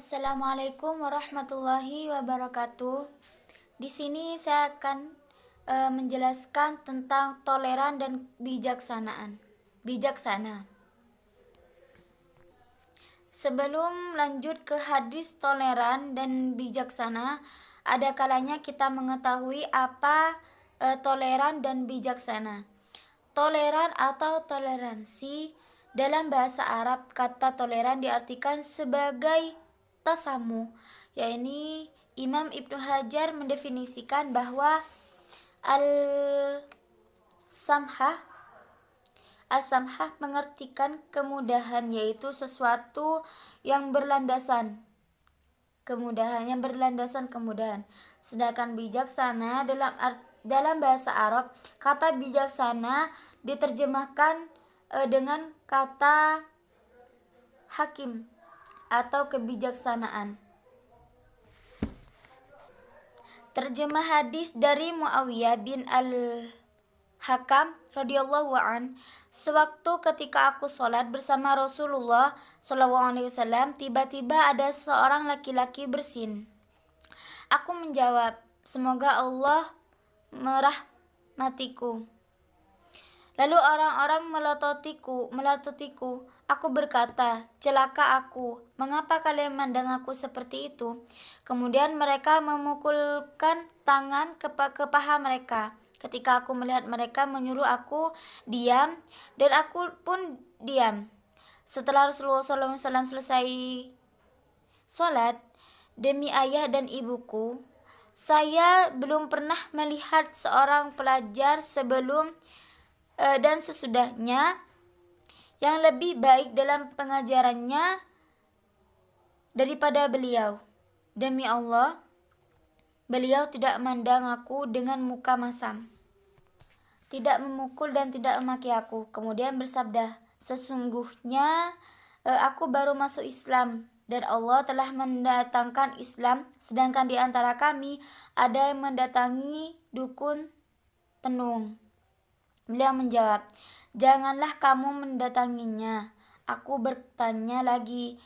Assalamualaikum warahmatullahi wabarakatuh. Di sini saya akan menjelaskan tentang toleran dan bijaksana. Sebelum lanjut ke hadis toleran dan bijaksana, ada kalanya kita mengetahui apa toleran dan bijaksana. Toleran atau toleransi dalam bahasa Arab, kata toleran diartikan sebagai tasamuh, yakni Imam Ibnu Hajar mendefinisikan bahwa al-samhah mengartikan kemudahan, yaitu sesuatu yang berlandasan kemudahan. Sedangkan bijaksana dalam bahasa Arab, kata bijaksana diterjemahkan dengan kata hakim atau kebijaksanaan. Terjemah hadis dari Muawiyah bin al-Hakam radhiyallahu an, sewaktu ketika aku sholat bersama Rasulullah SAW, tiba-tiba ada seorang laki-laki bersin. Aku menjawab, semoga Allah merahmatiku. Lalu orang-orang melototiku. Aku berkata, celaka aku, mengapa kalian memandang aku seperti itu? Kemudian mereka memukulkan tangan ke paha mereka. Ketika aku melihat mereka menyuruh aku diam, dan aku pun diam. Setelah Rasulullah SAW selesai sholat, demi ayah dan ibuku, saya belum pernah melihat seorang pelajar sebelum dan sesudahnya yang lebih baik dalam pengajarannya daripada beliau. Demi Allah, beliau tidak memandang aku dengan muka masam, tidak memukul dan tidak memaki aku. Kemudian bersabda, sesungguhnya aku baru masuk Islam dan Allah telah mendatangkan Islam, sedangkan di antara kami ada yang mendatangi dukun tenung. Beliau menjawab, janganlah kamu mendatanginya. Aku bertanya lagi,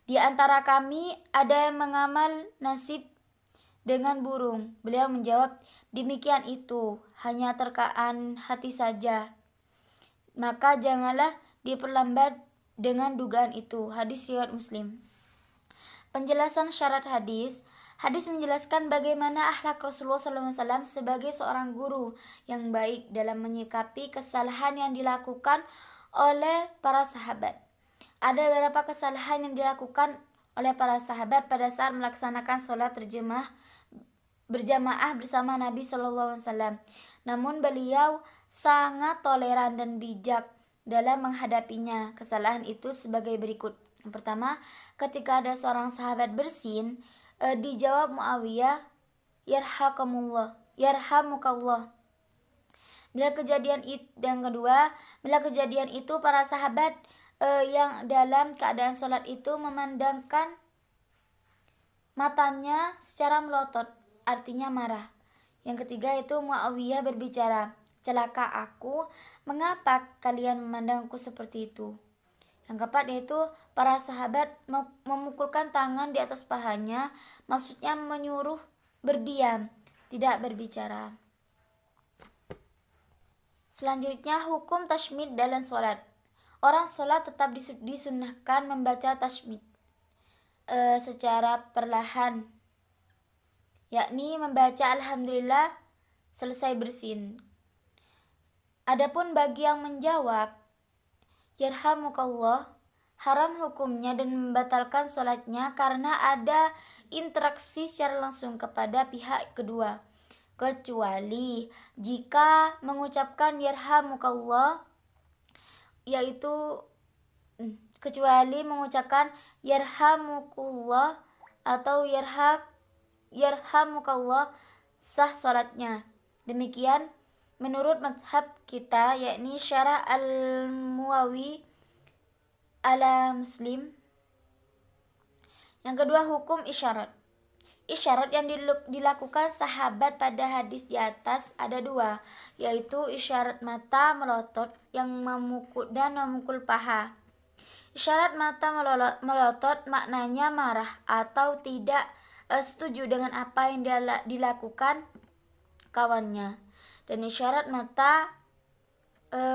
di antara kami ada yang mengamal nasib dengan burung. Beliau menjawab, demikian itu, hanya terkaan hati saja. Maka janganlah diperlambat dengan dugaan itu. Hadis riwayat Muslim. Penjelasan syarat hadis. Hadis menjelaskan bagaimana akhlak Rasulullah SAW sebagai seorang guru yang baik dalam menyikapi kesalahan yang dilakukan oleh para sahabat. Ada beberapa kesalahan yang dilakukan oleh para sahabat pada saat melaksanakan sholat berjamaah bersama Nabi SAW. Namun beliau sangat toleran dan bijak dalam menghadapinya. Kesalahan itu sebagai berikut. Yang pertama, ketika ada seorang sahabat bersin, dijawab Muawiyah, yarhamukallah. Bila kejadian itu para sahabat yang dalam keadaan sholat itu memandangkan matanya secara melotot, artinya marah. Yang ketiga itu Muawiyah berbicara, celaka aku, mengapa kalian memandangku seperti itu? Yang keempat yaitu para sahabat memukulkan tangan di atas pahanya, maksudnya menyuruh berdiam, tidak berbicara. Selanjutnya hukum tashmid dalam sholat. Orang sholat tetap disunnahkan membaca tashmid secara perlahan, yakni membaca Alhamdulillah selesai bersin. Adapun bagi yang menjawab yarhamukallah, haram hukumnya dan membatalkan sholatnya karena ada interaksi secara langsung kepada pihak kedua, kecuali jika mengucapkan yarhamukallah atau yarhamukallah sah sholatnya. Demikian menurut mazhab kita, yakni syarah al-Muwawi ala Muslim. Yang kedua, hukum isyarat. Isyarat yang dilakukan sahabat pada hadis di atas ada dua, yaitu isyarat mata melotot yang memukul paha. Isyarat mata melotot maknanya marah atau tidak setuju dengan apa yang dilakukan kawannya. Dan isyarat mata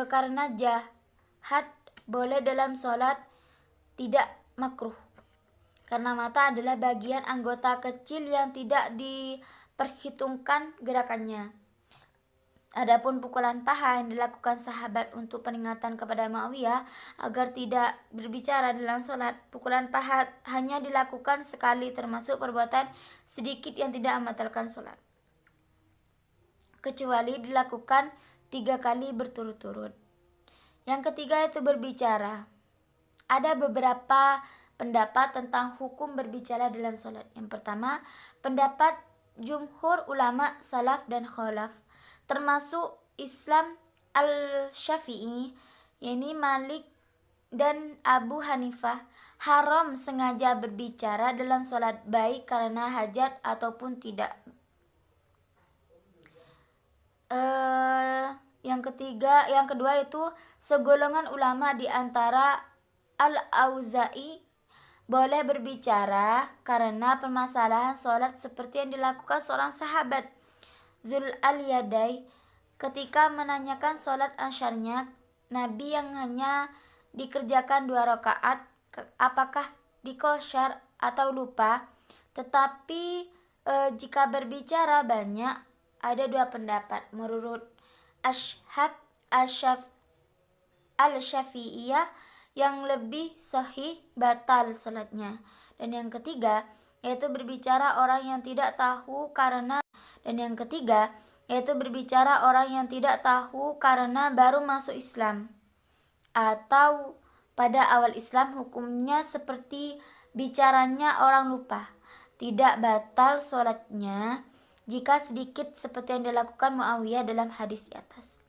karena jahat boleh dalam sholat, tidak makruh. Karena mata adalah bagian anggota kecil yang tidak diperhitungkan gerakannya. Adapun pukulan paha yang dilakukan sahabat untuk peringatan kepada Muawiyah agar tidak berbicara dalam sholat, pukulan paha hanya dilakukan sekali, termasuk perbuatan sedikit yang tidak membatalkan sholat, kecuali dilakukan 3 kali berturut-turut. Yang ketiga itu berbicara. Ada beberapa pendapat tentang hukum berbicara dalam sholat. Yang pertama, pendapat jumhur ulama salaf dan khalaf, termasuk Islam al-Syafi'i, yakni Malik dan Abu Hanifah, haram sengaja berbicara dalam sholat, baik karena hajat ataupun tidak. Yang kedua itu segolongan ulama di antara Al-Auza'i boleh berbicara karena permasalahan sholat seperti yang dilakukan seorang sahabat, Zul al-Yadai, ketika menanyakan sholat asyarnya Nabi yang hanya dikerjakan 2 rakaat, apakah dikosyar atau lupa. Tetapi jika berbicara banyak, ada 2 pendapat. Menurut Ashab al-Syafi'iyah, yang lebih sahih batal sholatnya. Dan yang ketiga yaitu berbicara orang yang tidak tahu karena baru masuk Islam atau pada awal Islam, hukumnya seperti bicaranya orang lupa. Tidak batal sholatnya jika sedikit, seperti yang dilakukan Muawiyah dalam hadis di atas.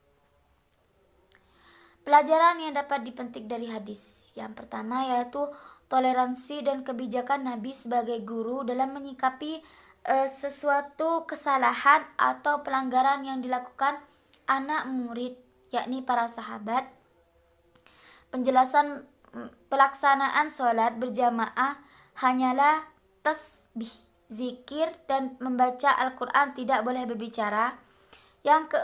Pelajaran yang dapat dipetik dari hadis. Yang pertama yaitu toleransi dan kebijakan Nabi sebagai guru dalam menyikapi sesuatu kesalahan atau pelanggaran yang dilakukan anak murid, yakni para sahabat. Penjelasan pelaksanaan sholat berjamaah hanyalah tasbih, zikir, dan membaca Al-Quran, tidak boleh berbicara. Yang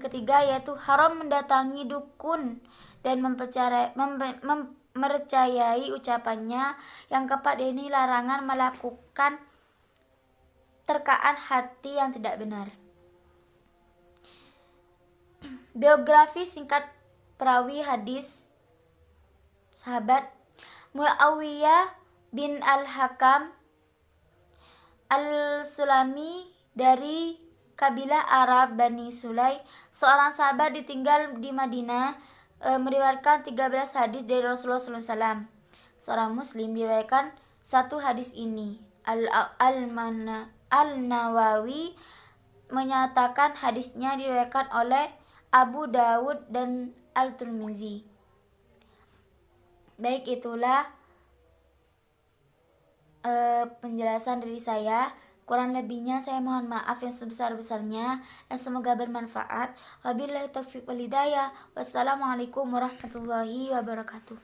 ketiga yaitu haram mendatangi dukun dan mempercayai ucapannya. Yang keempat ini larangan melakukan terkaan hati yang tidak benar. Biografi singkat perawi hadis sahabat Muawiyah bin Al-Hakam Al-Sulami dari kabilah Arab Bani Sulay, seorang sahabat ditinggal di Madinah, meriwayatkan 13 hadis dari Rasulullah SAW. Seorang muslim diriwayatkan 1 hadis ini. Al-Nawawi menyatakan hadisnya diriwayatkan oleh Abu Dawud dan Al-Tirmizi. Baik, itulah penjelasan dari saya. Kurang lebihnya saya mohon maaf yang sebesar-besarnya, dan semoga bermanfaat. Wabillahi taufiq wal hidayah. Wassalamualaikum warahmatullahi wabarakatuh.